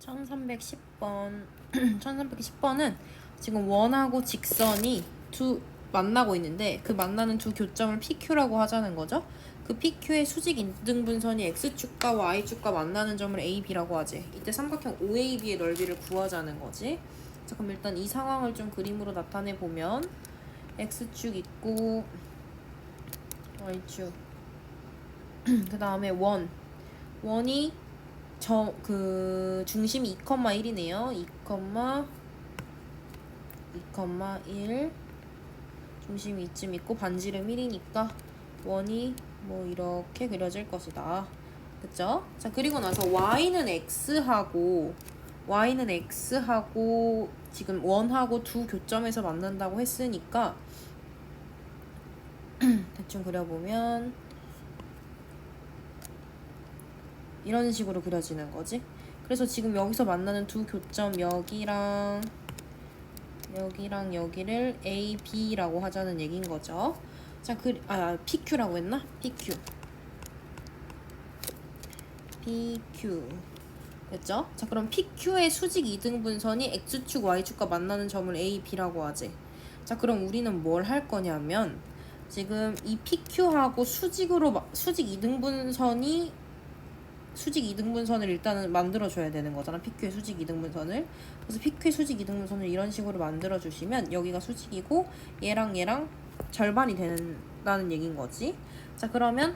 1310번 1310번은 지금 원하고 직선이 만나고 있는데 그 만나는 두 교점을 PQ라고 하자는 거죠. 그 PQ의 수직 이등분선이 X축과 Y축과 만나는 점을 A, B라고 하지. 이때 삼각형 OAB의 넓이를 구하자는 거지. 자, 그럼 일단 이 상황을 좀 그림으로 나타내 보면 X축 있고 Y축 그 다음에 원이 중심이 2,1이네요. 2,1 중심이 이쯤 있고 반지름 1이니까 원이 뭐 이렇게 그려질 것이다. 그쵸? 자, 그리고 나서 y는 x하고 지금 원하고 두 교점에서 만난다고 했으니까 대충 그려보면 이런 식으로 그려지는 거지. 그래서 지금 여기서 만나는 두 교점 여기랑 여기를 A, B라고 하자는 얘기인 거죠. 자, PQ라고 했나? PQ. 됐죠? 자, 그럼 PQ의 수직 이등분선이 X축, Y축과 만나는 점을 A, B라고 하지. 자, 그럼 우리는 뭘 할 거냐면 지금 이 PQ하고 수직 이등분선을 일단은 만들어줘야 되는 거잖아. PQ의 수직 이등분선을. 그래서 PQ의 수직 이등분선을 이런 식으로 만들어주시면 여기가 수직이고 얘랑 절반이 된다는 얘기인 거지. 자, 그러면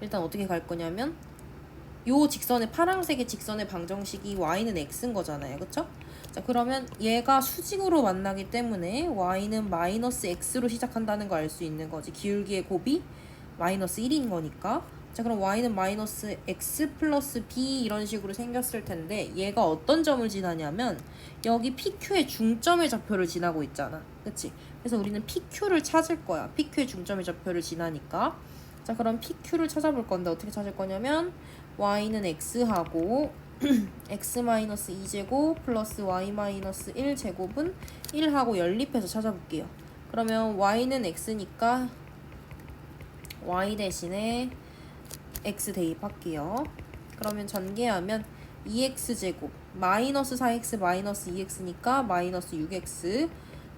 일단 어떻게 갈 거냐면 요 직선의 파란색의 직선의 방정식이 y는 x인 거잖아요. 그쵸? 자, 그러면 얘가 수직으로 만나기 때문에 y는 마이너스 x로 시작한다는 거 알 수 있는 거지. 기울기의 곱이 마이너스 1인 거니까. 자, 그럼 y는 마이너스 x 플러스 b 이런 식으로 생겼을 텐데 얘가 어떤 점을 지나냐면 여기 PQ의 중점의 좌표를 지나고 있잖아. 그치? 그래서 우리는 PQ를 찾을 거야. PQ의 중점의 좌표를 지나니까. 자, 그럼 PQ를 찾아볼 건데 어떻게 찾을 거냐면 y는 x하고 x-2제곱 플러스 y-1제곱은 1하고 연립해서 찾아볼게요. 그러면 y는 x니까 y 대신에 x 대입할게요. 그러면 전개하면 2x제곱 마이너스 4x 마이너스 2x니까 마이너스 6x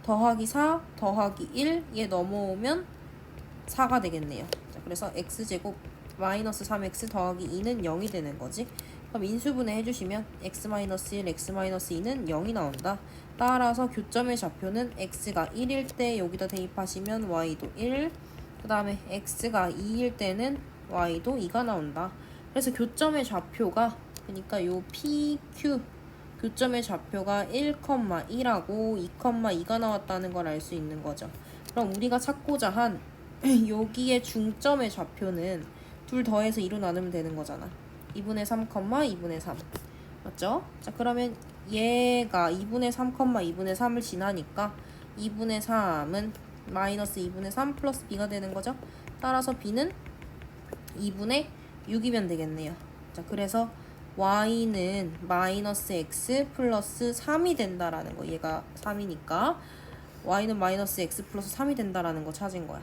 더하기 4 더하기 1 얘 넘어오면 4가 되겠네요. 자, 그래서 x제곱 마이너스 3x 더하기 2는 0이 되는 거지. 그럼 인수분해 해주시면 x-1, x-2는 0이 나온다. 따라서 교점의 좌표는 x가 1일 때 여기다 대입하시면 y도 1, 그 다음에 x가 2일 때는 y도 2가 나온다. 그래서 교점의 좌표가 그러니까 요 PQ 교점의 좌표가 1,1하고 2,2가 나왔다는 걸 알 수 있는 거죠. 그럼 우리가 찾고자 한 여기에 중점의 좌표는 둘 더해서 2로 나누면 되는 거잖아. 2분의 3, 2분의 3 맞죠? 자, 그러면 얘가 2분의 3, 2분의 3을 지나니까 2분의 3은 마이너스 2분의 3 플러스 b가 되는 거죠. 따라서 b는 2분의 6이면 되겠네요. 자, 그래서 y는 마이너스 x 플러스 3이 된다라는 거. 얘가 3이니까 y는 마이너스 x 플러스 3이 된다라는 거 찾은 거야.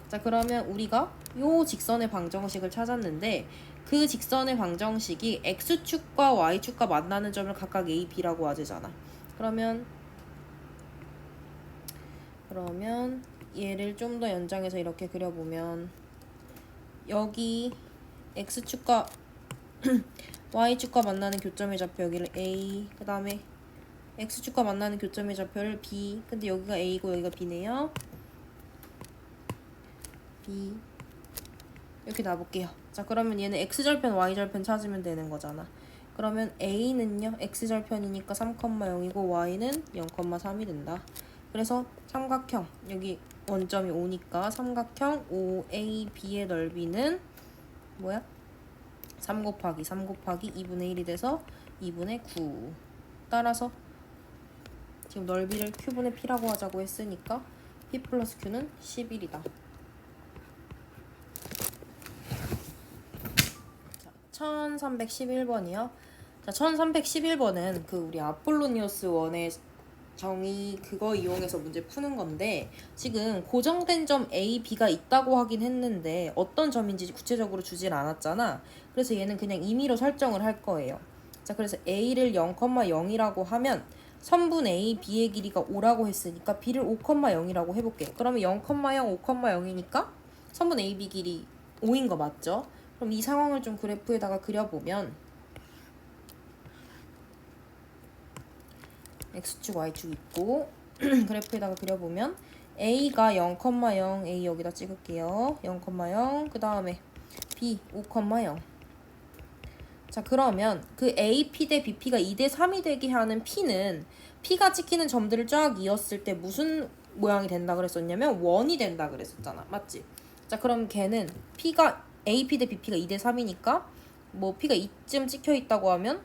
자, 그러면 우리가 요 직선의 방정식을 찾았는데 그 직선의 방정식이 x축과 y축과 만나는 점을 각각 a, b라고 하잖아. 그러면 얘를 좀 더 연장해서 이렇게 그려보면 여기 x축과 y축과 만나는 교점의 좌표 여기를 a, 그 다음에 x축과 만나는 교점의 좌표를 b. 근데 여기가 a고 여기가 b네요. b 이렇게 놔볼게요. 자, 그러면 얘는 x절편 y절편 찾으면 되는 거잖아. 그러면 a는요 x절편이니까 3,0이고 y는 0,3이 된다. 그래서 삼각형 여기 원점이 5니까 삼각형 OAB의 넓이는 뭐야? 3 곱하기 2분의 1이 돼서 2분의 9. 따라서 지금 넓이를 Q분의 P라고 하자고 했으니까 P 플러스 Q는 11이다. 자, 1311번이요. 자, 1311번은 우리 아폴로니우스 원의 정의 그거 이용해서 문제 푸는 건데 지금 고정된 점 A, B가 있다고 하긴 했는데 어떤 점인지 구체적으로 주질 않았잖아. 그래서 얘는 그냥 임의로 설정을 할 거예요. 자, 그래서 A를 0,0이라고 하면 선분 A, B의 길이가 5라고 했으니까 B를 5,0이라고 해볼게요. 그러면 0,0, 5,0이니까 선분 A, B 길이 5인 거 맞죠? 그럼 이 상황을 좀 그래프에다가 그려보면 X축, Y축 있고 그래프에다가 그려보면 A가 0,0, A 여기다 찍을게요. 0,0, 그 다음에 B 5,0. 자, 그러면 그 AP 대 BP가 2대 3이 되게 하는 P는 P가 찍히는 점들을 쫙 이었을 때 무슨 모양이 된다 그랬었냐면 원이 된다 그랬었잖아. 맞지? 자, 그럼 걔는 P가 AP 대 BP가 2대 3이니까 뭐 P가 이쯤 찍혀 있다고 하면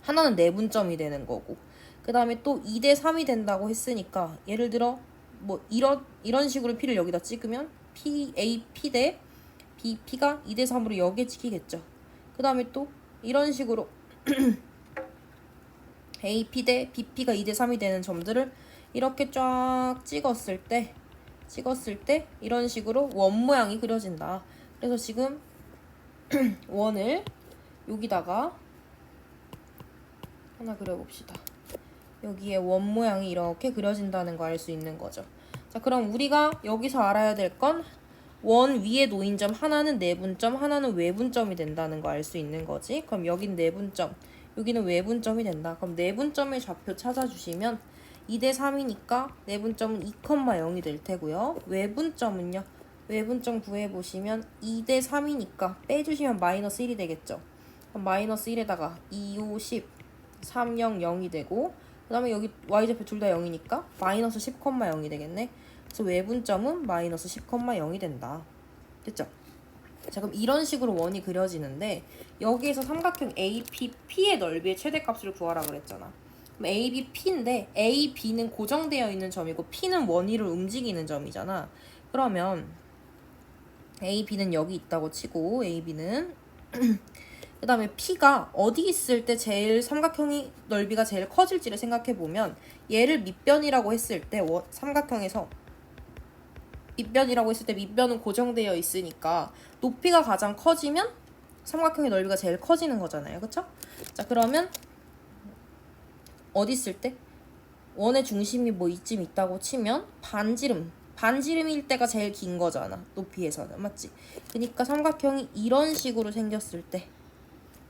하나는 내분점이 되는 거고, 그 다음에 또 2대 3이 된다고 했으니까 예를 들어 뭐 이런 식으로 P를 여기다 찍으면 P, A, P 대 B, P가 2대 3으로 여기에 찍히겠죠. 그 다음에 또 이런 식으로 AP 대 BP가 2대 3이 되는 점들을 이렇게 쫙 찍었을 때 이런 식으로 원 모양이 그려진다. 그래서 지금 원을 여기다가 하나 그려봅시다. 여기에 원 모양이 이렇게 그려진다는 거 알 수 있는 거죠. 자, 그럼 우리가 여기서 알아야 될 건 원 위에 놓인 점 하나는 내분점, 하나는 외분점이 된다는 거 알 수 있는 거지. 그럼 여긴 내분점, 여기는 외분점이 된다. 그럼 내분점의 좌표 찾아주시면 2대 3이니까 내분점은 2,0이 될 테고요. 외분점은요. 외분점 구해보시면 2대 3이니까 빼주시면 마이너스 1이 되겠죠. 그럼 마이너스 1에다가 2, 5, 10, 3, 0, 0이 되고, 그 다음에 여기 y좌표 둘 다 0이니까 마이너스 10,0이 되겠네. 그래서 외분점은 마이너스 10,0이 된다. 됐죠? 자, 그럼 이런 식으로 원이 그려지는데 여기에서 삼각형 APP의 넓이의 최대값을 구하라 그랬잖아. 그럼 ABP인데 AB는 고정되어 있는 점이고 P는 원위를 움직이는 점이잖아. 그러면 AB는 여기 있다고 치고 AB는 그 다음에 P가 어디 있을 때 제일 삼각형이 넓이가 제일 커질지를 생각해보면 얘를 밑변이라고 했을 때 삼각형에서 밑변이라고 했을 때 밑변은 고정되어 있으니까 높이가 가장 커지면 삼각형의 넓이가 제일 커지는 거잖아요. 그쵸? 자, 그러면 어디 있을 때? 원의 중심이 뭐 이쯤 있다고 치면 반지름일 때가 제일 긴 거잖아. 높이에서는. 맞지? 그러니까 삼각형이 이런 식으로 생겼을 때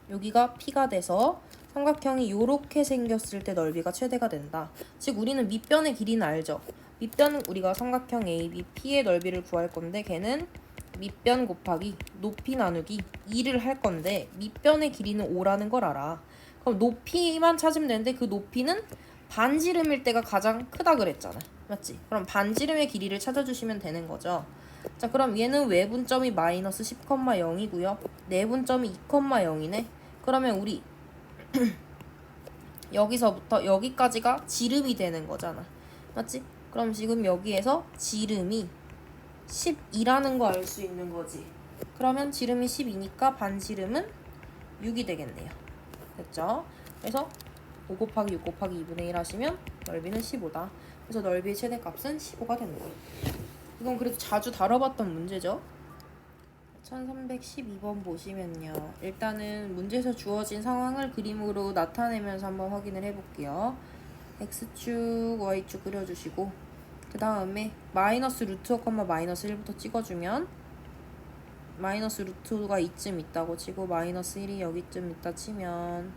여기가 P가 돼서 삼각형이 요렇게 생겼을 때 넓이가 최대가 된다. 즉 우리는 밑변의 길이는 알죠? 밑변은 우리가 삼각형 ABP의 넓이를 구할 건데 걔는 밑변 곱하기 높이 나누기 2를 할 건데 밑변의 길이는 5라는 걸 알아. 그럼 높이만 찾으면 되는데 그 높이는 반지름일 때가 가장 크다 그랬잖아. 맞지? 그럼 반지름의 길이를 찾아주시면 되는 거죠. 자, 그럼 얘는 외분점이 마이너스 10,0이고요. 내분점이 2,0이네. 그러면 우리 여기서부터 여기까지가 지름이 되는 거잖아. 맞지? 그럼 지금 여기에서 지름이 12라는 거 알 수 있는 거지. 그러면 지름이 12니까 반지름은 6이 되겠네요. 됐죠? 그래서 5 곱하기 6 곱하기 2분의 1 하시면 넓이는 15다. 그래서 넓이의 최대값은 15가 되는 거예요. 이건 그래도 자주 다뤄봤던 문제죠. 1312번 보시면요. 일단은 문제에서 주어진 상황을 그림으로 나타내면서 한번 확인을 해볼게요. X축, Y축 그려주시고 그 다음에 마이너스 루트 5, 마이너스 1부터 찍어주면 마이너스 루트가 이쯤 있다고 치고 마이너스 1이 여기쯤 있다 치면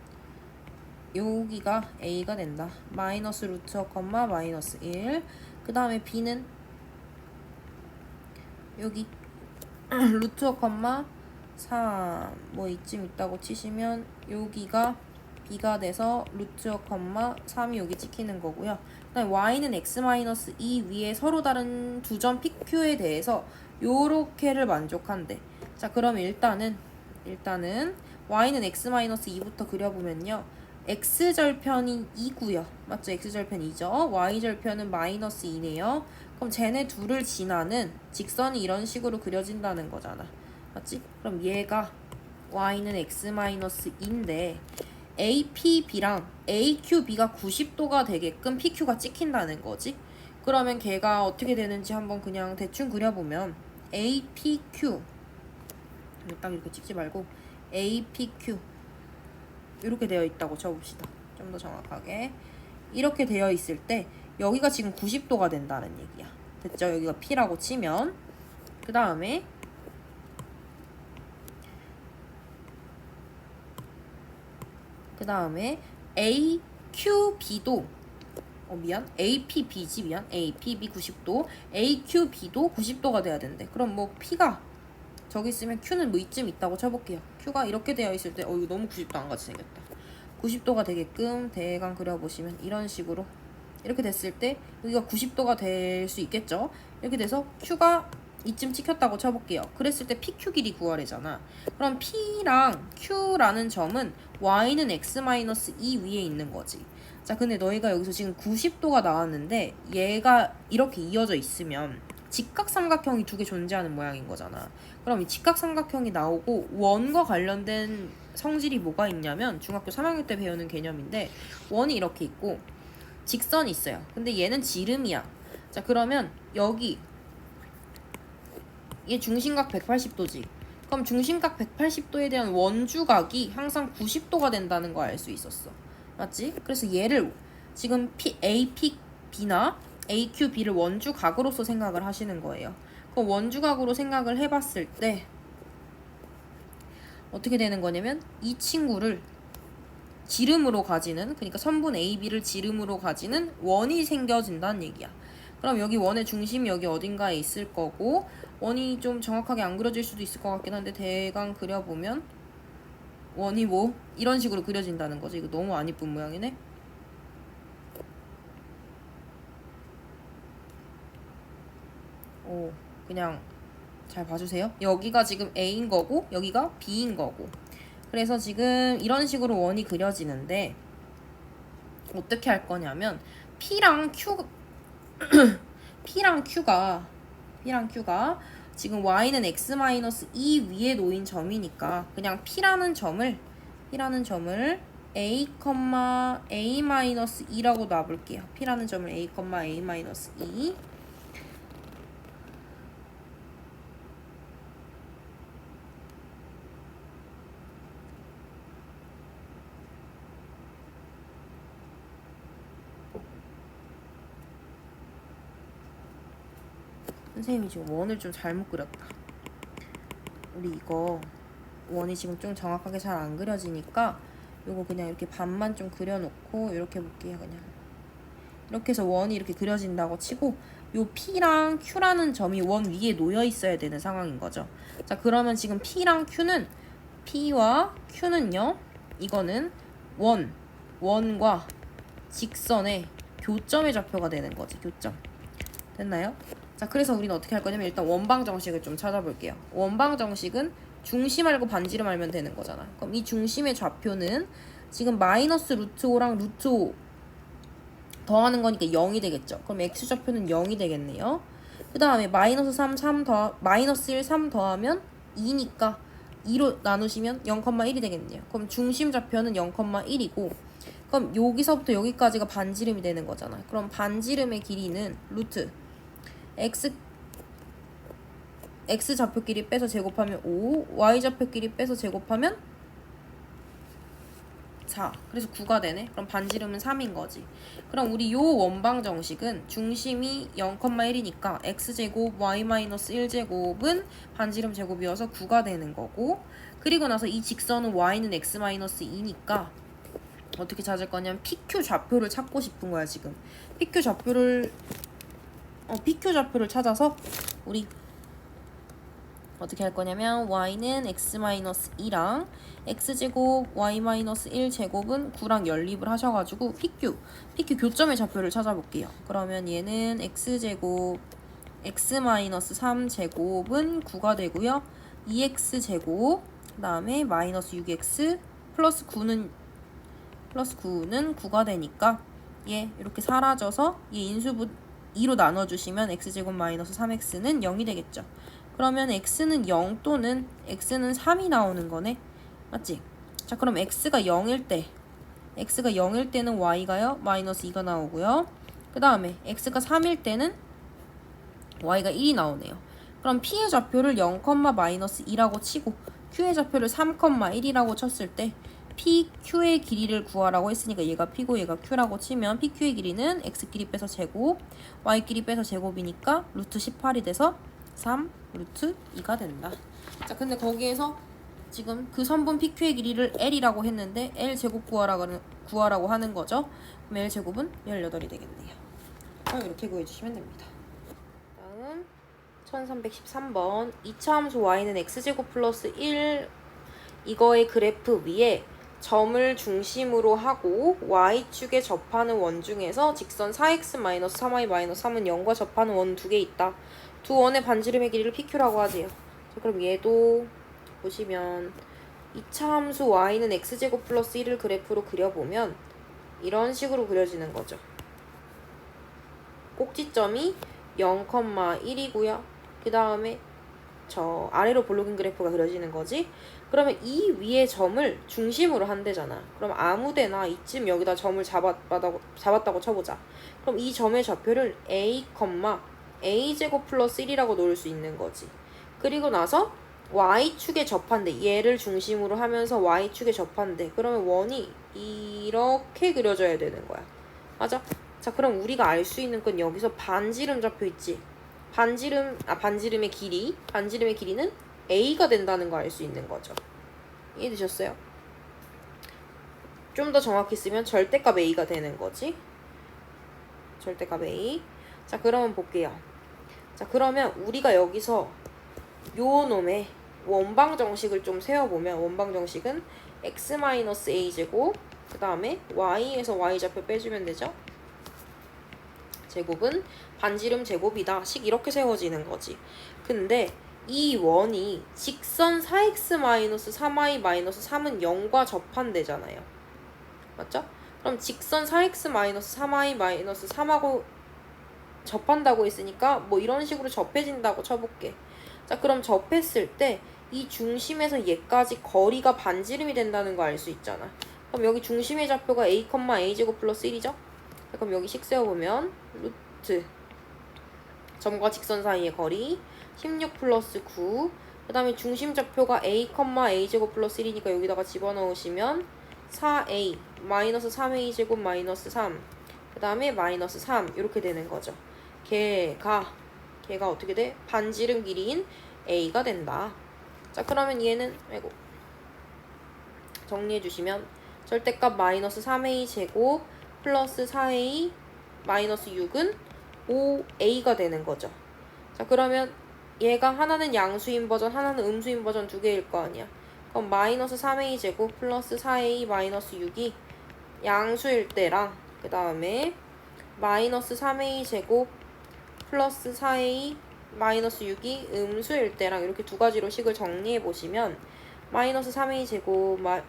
여기가 A가 된다. 마이너스 루트 5, 마이너스 1. 그 다음에 B는 여기 루트 5, 3 뭐 이쯤 있다고 치시면 여기가 B가 돼서 루트 5, 3이 여기 찍히는 거고요. 그다음에 Y는 X-2 위에 서로 다른 두 점 PQ에 대해서 요렇게를 만족한대. 자, 그럼 일단은 Y는 X-2부터 그려보면요. X절편이 2고요. 맞죠? X절편 2죠. Y절편은 마이너스 2네요. 그럼 쟤네 둘을 지나는 직선이 이런 식으로 그려진다는 거잖아. 맞지? 그럼 얘가 Y는 X-2인데 APB랑 AQB가 90도가 되게끔 PQ가 찍힌다는 거지. 그러면 걔가 어떻게 되는지 한번 그냥 대충 그려보면 APQ 딱 이렇게 찍지 말고 APQ 이렇게 되어 있다고 쳐봅시다. 좀 더 정확하게. 이렇게 되어 있을 때 여기가 지금 90도가 된다는 얘기야. 됐죠? 여기가 P라고 치면 그 다음에 AQB도 APB지 미안. APB 90도, AQB도 90도가 돼야 된대. 그럼 뭐 P가 저기 있으면 Q는 뭐 이쯤 있다고 쳐볼게요. Q가 이렇게 되어 있을 때 이거 너무 90도 안 같이 생겼다. 90도가 되게끔 대강 그려보시면 이런 식으로 이렇게 됐을 때 여기가 90도가 될 수 있겠죠. 이렇게 돼서 Q가 이쯤 찍혔다고 쳐볼게요. 그랬을 때 PQ 길이 구하래잖아. 그럼 P랑 Q라는 점은 Y는 X-2 위에 있는 거지. 자, 근데 너희가 여기서 지금 90도가 나왔는데 얘가 이렇게 이어져 있으면 직각삼각형이 두 개 존재하는 모양인 거잖아. 그럼 이 직각삼각형이 나오고 원과 관련된 성질이 뭐가 있냐면 중학교 3학년 때 배우는 개념인데 원이 이렇게 있고 직선이 있어요. 근데 얘는 지름이야. 자, 그러면 여기 얘 중심각 180도지. 그럼 중심각 180도에 대한 원주각이 항상 90도가 된다는 거 알 수 있었어. 맞지? 그래서 얘를 지금 APB나 AQB를 원주각으로서 생각을 하시는 거예요. 그럼 원주각으로 생각을 해봤을 때 어떻게 되는 거냐면 이 친구를 지름으로 가지는, 그러니까 선분 AB를 지름으로 가지는 원이 생겨진다는 얘기야. 그럼 여기 원의 중심이 여기 어딘가에 있을 거고 원이 좀 정확하게 안 그려질 수도 있을 것 같긴 한데 대강 그려보면 원이 뭐 이런 식으로 그려진다는 거지. 이거 너무 안 이쁜 모양이네. 그냥 잘 봐주세요. 여기가 지금 A인 거고 여기가 B인 거고. 그래서 지금 이런 식으로 원이 그려지는데 어떻게 할 거냐면 P랑 Q가 지금 Y는 X-2 위에 놓인 점이니까 그냥 P라는 점을 A, A-2라고 놔볼게요. P라는 점을 A, A-2. 선생님이 지금 원을 좀 잘못 그렸다. 우리 이거 원이 지금 좀 정확하게 잘 안 그려지니까 요거 그냥 이렇게 반만 좀 그려놓고 이렇게 볼게요. 그냥 이렇게 해서 원이 이렇게 그려진다고 치고 요 P랑 Q라는 점이 원 위에 놓여 있어야 되는 상황인 거죠. 자, 그러면 지금 P와 Q는요, 이거는 원과 직선의 교점의 좌표가 되는 거지. 교점. 됐나요? 자, 그래서 우리는 어떻게 할 거냐면 일단 원방 정식을 좀 찾아볼게요. 원방 정식은 중심 알고 반지름 알면 되는 거잖아. 그럼 이 중심의 좌표는 지금 마이너스 루트 5랑 루트 5 더하는 거니까 0이 되겠죠. 그럼 x 좌표는 0이 되겠네요. 그 다음에 마이너스 1, 3 더하면 2니까 2로 나누시면 0,1이 되겠네요. 그럼 중심 좌표는 0,1이고 그럼 여기서부터 여기까지가 반지름이 되는 거잖아. 그럼 반지름의 길이는 루트 x 좌표끼리 빼서 제곱하면 5, y 좌표끼리 빼서 제곱하면 4. 그래서 9가 되네. 그럼 반지름은 3인 거지. 그럼 우리 요 원방 정식은 중심이 0,1이니까 x제곱 y-1제곱은 반지름 제곱이어서 9가 되는 거고, 그리고 나서 이 직선은 y는 x-2니까 어떻게 찾을 거냐면 PQ 좌표를 찾고 싶은 거야. 지금 PQ 좌표를 찾아서 우리 어떻게 할 거냐면 y는 x-2랑 x제곱 y-1제곱은 9랑 연립을 하셔가지고 PQ 교점의 좌표를 찾아볼게요. 그러면 얘는 x제곱 x-3제곱은 9가 되고요. 2x제곱 그 다음에 마이너스 6x 플러스 9는 9가 되니까 얘 이렇게 사라져서 얘 인수분 2로 나눠주시면 x제곱 마이너스 3x는 0이 되겠죠. 그러면 x는 0 또는 x는 3이 나오는 거네. 맞지? 자, 그럼 x가 0일 때는 y가요 마이너스 2가 나오고요. 그 다음에 x가 3일 때는 y가 1이 나오네요. 그럼 p의 좌표를 0, 마이너스 2라고 치고 q의 좌표를 3, 1이라고 쳤을 때 PQ의 길이를 구하라고 했으니까 얘가 P고 얘가 Q라고 치면 PQ의 길이는 X끼리 빼서 제곱, Y끼리 빼서 제곱이니까 루트 18이 돼서 3 루트 2가 된다. 자, 근데 거기에서 지금 그 선분 PQ의 길이를 L이라고 했는데 L 제곱 구하라고 하는 거죠. 그럼 L 제곱은 18이 되겠네요. 이렇게 구해주시면 됩니다. 다음 1313번 2차 함수 y는 x제곱 플러스 1 이거의 그래프 위에 점을 중심으로 하고 y축에 접하는 원 중에서 직선 4x-3y-3은 0과 접하는 원 두 개 있다. 두 원의 반지름의 길이를 PQ라고 하지요. 자, 그럼 얘도 보시면 2차 함수 y는 x제곱 플러스 1을 그래프로 그려보면 이런 식으로 그려지는 거죠. 꼭지점이 0,1이고요. 그 다음에 저 아래로 볼로긴 그래프가 그려지는 거지. 그러면 이 위에 점을 중심으로 한대잖아. 그럼 아무데나 이쯤 여기다 점을 잡았다고 쳐보자. 그럼 이 점의 좌표를 a제곱 플러스 1이라고 놓을 수 있는 거지. 그리고 나서 y축에 접한대. 얘를 중심으로 하면서 y축에 접한대. 그러면 원이 이렇게 그려져야 되는 거야. 맞아? 자, 그럼 우리가 알 수 있는 건 여기서 반지름 좌표 있지? 반지름의 길이는 a가 된다는 거 알 수 있는 거죠. 이해되셨어요? 좀 더 정확히 쓰면 절대값 a가 되는 거지. 절대값 a. 자, 그러면 볼게요. 자, 그러면 우리가 여기서 요 놈의 원방 정식을 좀 세워보면 원방 정식은 x-a제곱 그 다음에 y에서 y좌표 빼주면 되죠. 제곱은 반지름 제곱이다. 식 이렇게 세워지는 거지. 근데 이 원이 직선 4x-3y-3은 0과 접한대잖아요. 맞죠? 그럼 직선 4x-3y-3하고 접한다고 했으니까 뭐 이런 식으로 접해진다고 쳐볼게. 자, 그럼 접했을 때 이 중심에서 얘까지 거리가 반지름이 된다는 거 알 수 있잖아. 그럼 여기 중심의 좌표가 a,a제곱 플러스 1이죠? 그럼 여기 식 세워보면 루트 점과 직선 사이의 거리 16 플러스 9. 그 다음에 중심 좌표가 a,a제곱 플러스 1이니까 여기다가 집어넣으시면 4a 마이너스 3a 제곱 마이너스 3. 그 다음에 마이너스 3 이렇게 되는 거죠. 걔가 어떻게 돼? 반지름 길이인 a가 된다. 자, 그러면 얘는 정리해 주시면 절대값 마이너스 3a 제곱 플러스 4a 마이너스 6은 5a가 되는 거죠. 자, 그러면 얘가 하나는 양수인 버전 하나는 음수인 버전 두 개일 거 아니야. 그럼 마이너스 3a 제곱 플러스 4a 마이너스 6이 양수일 때랑 그 다음에 마이너스 3a 제곱 플러스 4a 마이너스 6이 음수일 때랑 이렇게 두 가지로 식을 정리해 보시면 마이너스 3a 제곱 그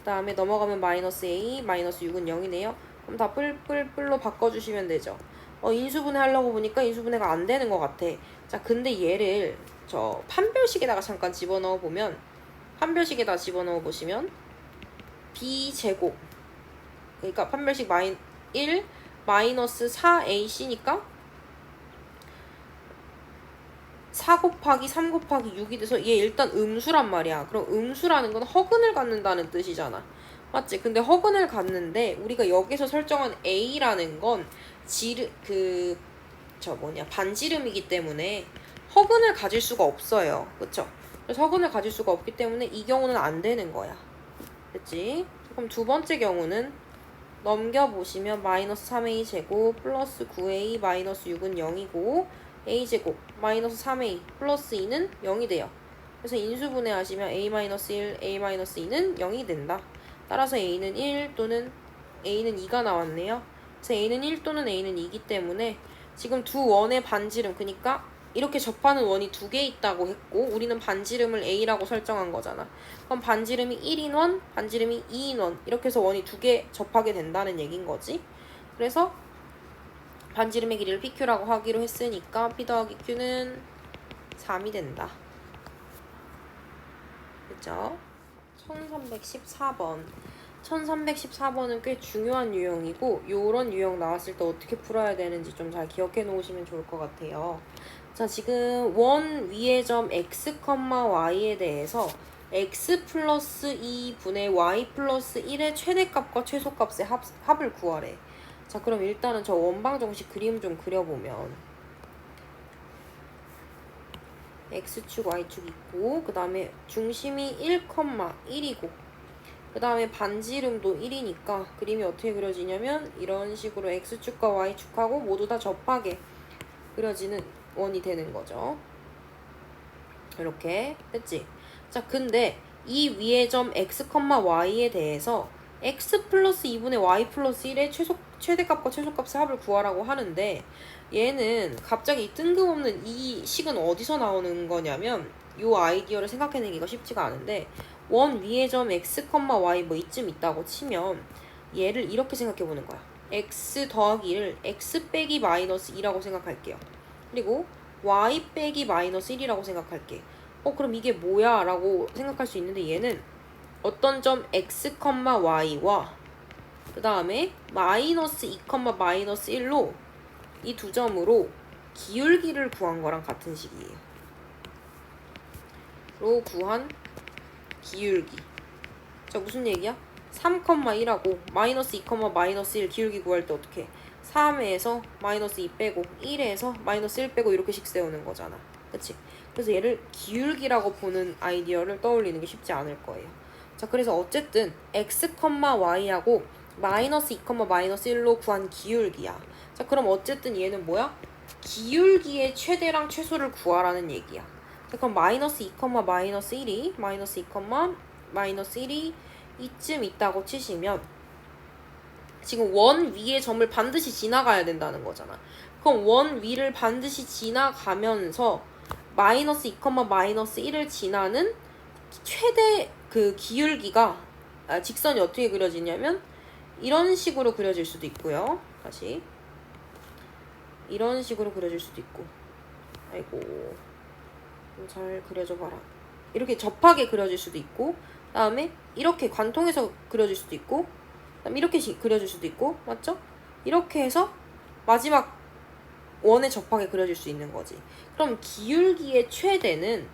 다음에 넘어가면 마이너스 a 마이너스 6은 0이네요. 그럼 다 뿔로 바꿔주시면 되죠. 인수분해 하려고 보니까 인수분해가 안 되는 것 같아. 자, 근데 얘를 저 판별식에다가 잠깐 집어넣어 보면 b제곱 그러니까 판별식 1 마이너스 4ac니까 4 곱하기 3 곱하기 6이 돼서 얘 일단 음수란 말이야. 그럼 음수라는 건 허근을 갖는다는 뜻이잖아. 맞지? 근데 허근을 갖는데 우리가 여기서 설정한 a라는 건 반지름이기 때문에 허근을 가질 수가 없어요. 그쵸? 그래서 허근을 가질 수가 없기 때문에 이 경우는 안 되는 거야. 됐지? 그럼 두 번째 경우는 넘겨보시면 마이너스 3a 제곱 플러스 9a 마이너스 6은 0이고 a제곱 마이너스 3a 플러스 2는 0이 돼요. 그래서 인수분해 하시면 a-1, a-2는 0이 된다. 따라서 a는 1 또는 a는 2가 나왔네요. 그래서 a는 1 또는 a는 2이기 때문에 지금 두 원의 반지름, 그러니까 이렇게 접하는 원이 두 개 있다고 했고 우리는 반지름을 a라고 설정한 거잖아. 그럼 반지름이 1인 원, 반지름이 2인 원 이렇게 해서 원이 두 개 접하게 된다는 얘기인 거지. 그래서 반지름의 길이를 PQ라고 하기로 했으니까 P 더하기 Q는 3이 된다. 그죠? 1314번. 1314번은 꽤 중요한 유형이고 요런 유형 나왔을 때 어떻게 풀어야 되는지 좀 잘 기억해 놓으시면 좋을 것 같아요. 자, 지금 원 위의 점 x, y에 대해서 x 플러스 2분의 y 플러스 1의 최대값과 최소값의 합을 구하래. 자, 그럼 일단은 저 원방정식 그림 좀 그려보면 x축, y축 있고 그 다음에 중심이 1,1이고 그 다음에 반지름도 1이니까 그림이 어떻게 그려지냐면 이런 식으로 x축과 y축하고 모두 다 접하게 그려지는 원이 되는 거죠. 이렇게 됐지? 자, 근데 이 위의 점 x, y에 대해서 x 플러스 2분의 y 플러스 1의 최대값과 최소값의 합을 구하라고 하는데 얘는 갑자기 이 뜬금없는 이 식은 어디서 나오는 거냐면 이 아이디어를 생각해내기가 쉽지가 않은데 원 위의 점 x, y 뭐 이쯤 있다고 치면 얘를 이렇게 생각해보는 거야. x 더하기 1을 x 빼기 마이너스 2라고 생각할게요. 그리고 y 빼기 마이너스 1이라고 생각할게. 그럼 이게 뭐야? 라고 생각할 수 있는데 얘는 어떤 점 x, y와 그 다음에 마이너스 2, 마이너스 1로 이 두 점으로 기울기를 구한 거랑 같은 식이에요. 로 구한 기울기. 자, 무슨 얘기야? 3,1하고 마이너스 2, 마이너스 1 기울기 구할 때 어떻게? 3에서 마이너스 2 빼고 1에서 마이너스 1 빼고 이렇게씩 세우는 거잖아. 그치? 그래서 얘를 기울기라고 보는 아이디어를 떠올리는 게 쉽지 않을 거예요. 자, 그래서 어쨌든 x, y하고 마이너스 2, 마이너스 1로 구한 기울기야. 자, 그럼 어쨌든 얘는 뭐야? 기울기의 최대랑 최소를 구하라는 얘기야. 자, 그럼 마이너스 2, 마이너스 1이 마이너스 2, 마이너스 1이 이쯤 있다고 치시면 지금 원 위의 점을 반드시 지나가야 된다는 거잖아. 그럼 원 위를 반드시 지나가면서 마이너스 2, 마이너스 1을 지나는 최대 그 기울기가 직선이 어떻게 그려지냐면 이런 식으로 그려질 수도 있고요. 다시 이런 식으로 그려질 수도 있고 아이고 잘 그려줘 봐라. 이렇게 접하게 그려질 수도 있고 그 다음에 이렇게 관통해서 그려질 수도 있고 그 다음에 이렇게 그려질 수도 있고 맞죠? 이렇게 해서 마지막 원에 접하게 그려질 수 있는 거지. 그럼 기울기의 최대는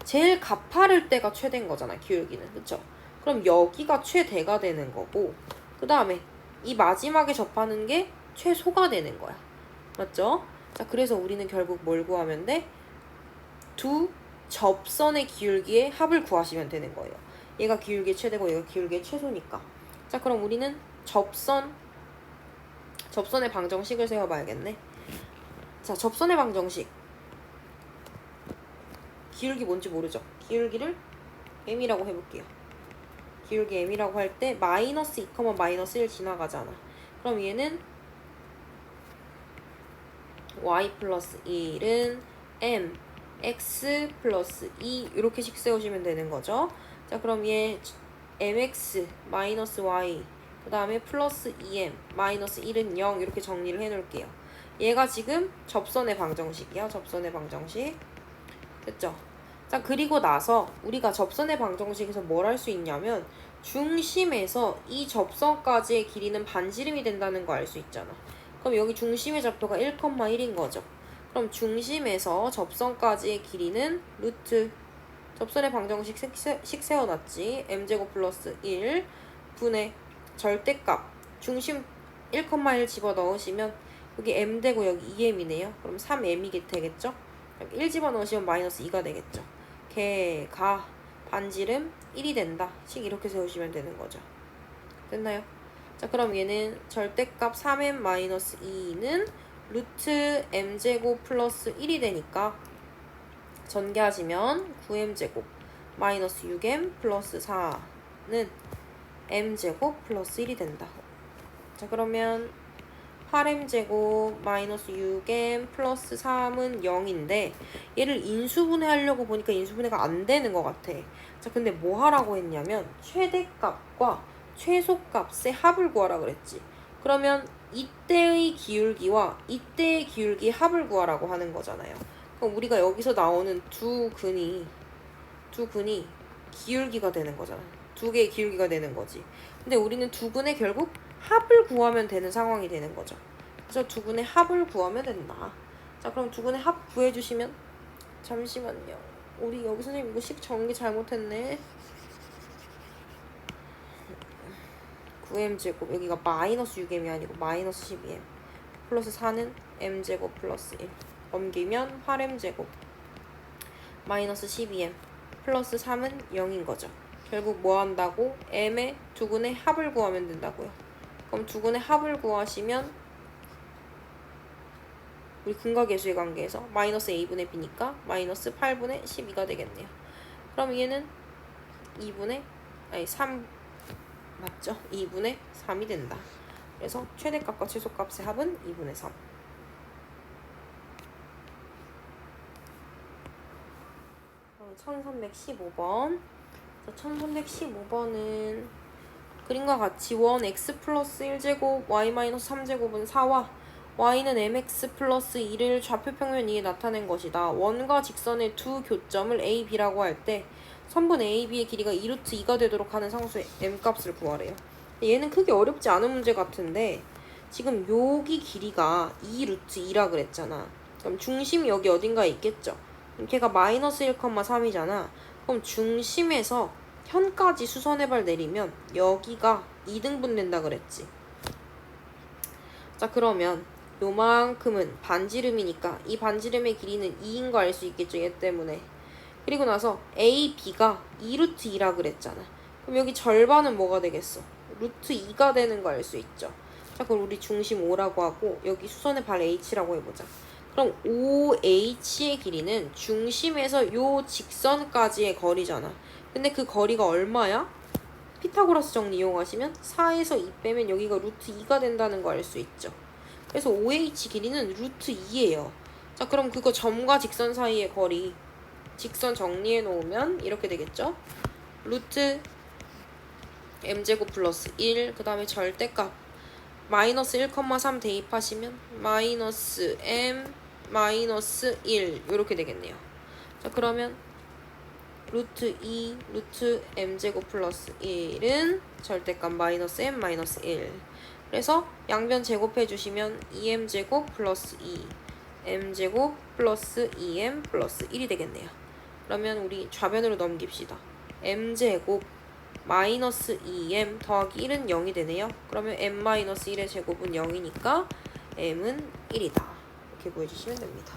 제일 가파를 때가 최대인 거잖아. 기울기는. 그쵸? 그럼 여기가 최대가 되는 거고 그 다음에 이 마지막에 접하는 게 최소가 되는 거야. 맞죠? 자, 그래서 우리는 결국 뭘 구하면 돼? 두 접선의 기울기의 합을 구하시면 되는 거예요. 얘가 기울기의 최대고 얘가 기울기의 최소니까. 자, 그럼 우리는 접선의 방정식을 세워봐야겠네. 자, 접선의 방정식. 기울기 뭔지 모르죠? 기울기를 m이라고 해볼게요. 기울기 m이라고 할 때 마이너스 2, 마이너스 1 지나가잖아. 그럼 얘는 y 플러스 1은 m x 플러스 2 이렇게씩 세우시면 되는 거죠. 자, 그럼 얘 mx 마이너스 y 그 다음에 플러스 2m 마이너스 1은 0 이렇게 정리를 해놓을게요. 얘가 지금 접선의 방정식이야. 접선의 방정식. 됐죠? 자, 그리고 나서 우리가 접선의 방정식에서 뭘 할 수 있냐면 중심에서 이 접선까지의 길이는 반지름이 된다는 거 알 수 있잖아. 그럼 여기 중심의 좌표가 1,1인 거죠. 그럼 중심에서 접선까지의 길이는 루트 접선의 방정식 세워놨지. m제곱 플러스 1 분의 절대값 중심 1,1 집어넣으시면 여기 m 되고 여기 2m이네요. 그럼 3m이 되겠죠? 1 집어넣으시면 마이너스 2가 되겠죠. 걔가 반지름 1이 된다. 식 이렇게 세우시면 되는 거죠. 됐나요? 자, 그럼 얘는 절대값 3m-2는 루트 m제곱 플러스 1이 되니까 전개하시면 9m제곱 마이너스 6m 플러스 4는 m제곱 플러스 1이 된다. 자, 그러면 8m제곱 마이너스 6m 플러스 3은 0인데 얘를 인수분해하려고 보니까 인수분해가 안 되는 것 같아. 자, 근데 뭐 하라고 했냐면 최대값과 최소값의 합을 구하라 그랬지. 그러면 이때의 기울기와 이때의 기울기의 합을 구하라고 하는 거잖아요. 그럼 우리가 여기서 나오는 두 근이 기울기가 되는 거잖아. 두 개의 기울기가 되는 거지. 근데 우리는 두 근의 결국 합을 구하면 되는 상황이 되는 거죠. 그래서 두 근의 합을 구하면 된다. 자, 그럼 두 근의 합 구해주시면 잠시만요. 우리 여기 선생님 이거 식 정리 잘못했네. 9m제곱, 여기가 마이너스 6m이 아니고 마이너스 12m 플러스 4는 m제곱 플러스 1 넘기면 8m제곱 마이너스 12m 플러스 3은 0인 거죠. 결국 뭐 한다고? m의 두근의 합을 구하면 된다고요. 그럼 두근의 합을 구하시면 우리 근각계수의 관계에서 마이너스 a분의 b니까 마이너스 8분의 12가 되겠네요. 그럼 얘는 3 맞죠? 2분의 3이 된다. 그래서 최대값과 최소값의 합은 2분의 3. 1315번. 1315번은 그림과 같이 원 x 플러스 1제곱 y 마이너스 3제곱은 4와 y는 mx 플러스 2를 좌표 평면 2에 나타낸 것이다. 원과 직선의 두 교점을 a, b라고 할 때 선분 a, b의 길이가 2루트 2가 되도록 하는 상수의 m값을 구하래요. 얘는 크게 어렵지 않은 문제 같은데 지금 여기 길이가 2루트 2라 그랬잖아. 그럼 중심이 여기 어딘가에 있겠죠. 걔가 마이너스 1,3이잖아. 그럼 중심에서 현까지 수선해발 내리면 여기가 2등분 된다 그랬지. 자, 그러면 요만큼은 반지름이니까 이 반지름의 길이는 2인 거 알 수 있겠죠. 얘 때문에. 그리고 나서 A, B가 2루트 2라 그랬잖아. 그럼 여기 절반은 뭐가 되겠어? 루트 2가 되는 거 알 수 있죠. 자, 그럼 우리 중심 5라고 하고 여기 수선의 발 H라고 해보자. 그럼 OH의 길이는 중심에서 요 직선까지의 거리잖아. 근데 그 거리가 얼마야? 피타고라스 정리 이용하시면 4에서 2 빼면 여기가 루트 2가 된다는 거 알 수 있죠. 그래서 OH 길이는 루트 2예요. 자, 그럼 그거 점과 직선 사이의 거리 직선 정리해 놓으면 이렇게 되겠죠. 루트 m제곱 플러스 1, 그 다음에 절대값 마이너스 1,3 대입하시면 마이너스 m 마이너스 1 이렇게 되겠네요. 자, 그러면 루트 2 루트 m제곱 플러스 1은 절대값 마이너스 m 마이너스 1. 그래서 양변 제곱해 주시면 2m제곱 플러스 2 m제곱 플러스 2m 플러스 1이 되겠네요. 그러면 우리 좌변으로 넘깁시다. m제곱 마이너스 2m 더하기 1은 0이 되네요. 그러면 m 마이너스 1의 제곱은 0이니까 m은 1이다. 이렇게 구해주시면 됩니다.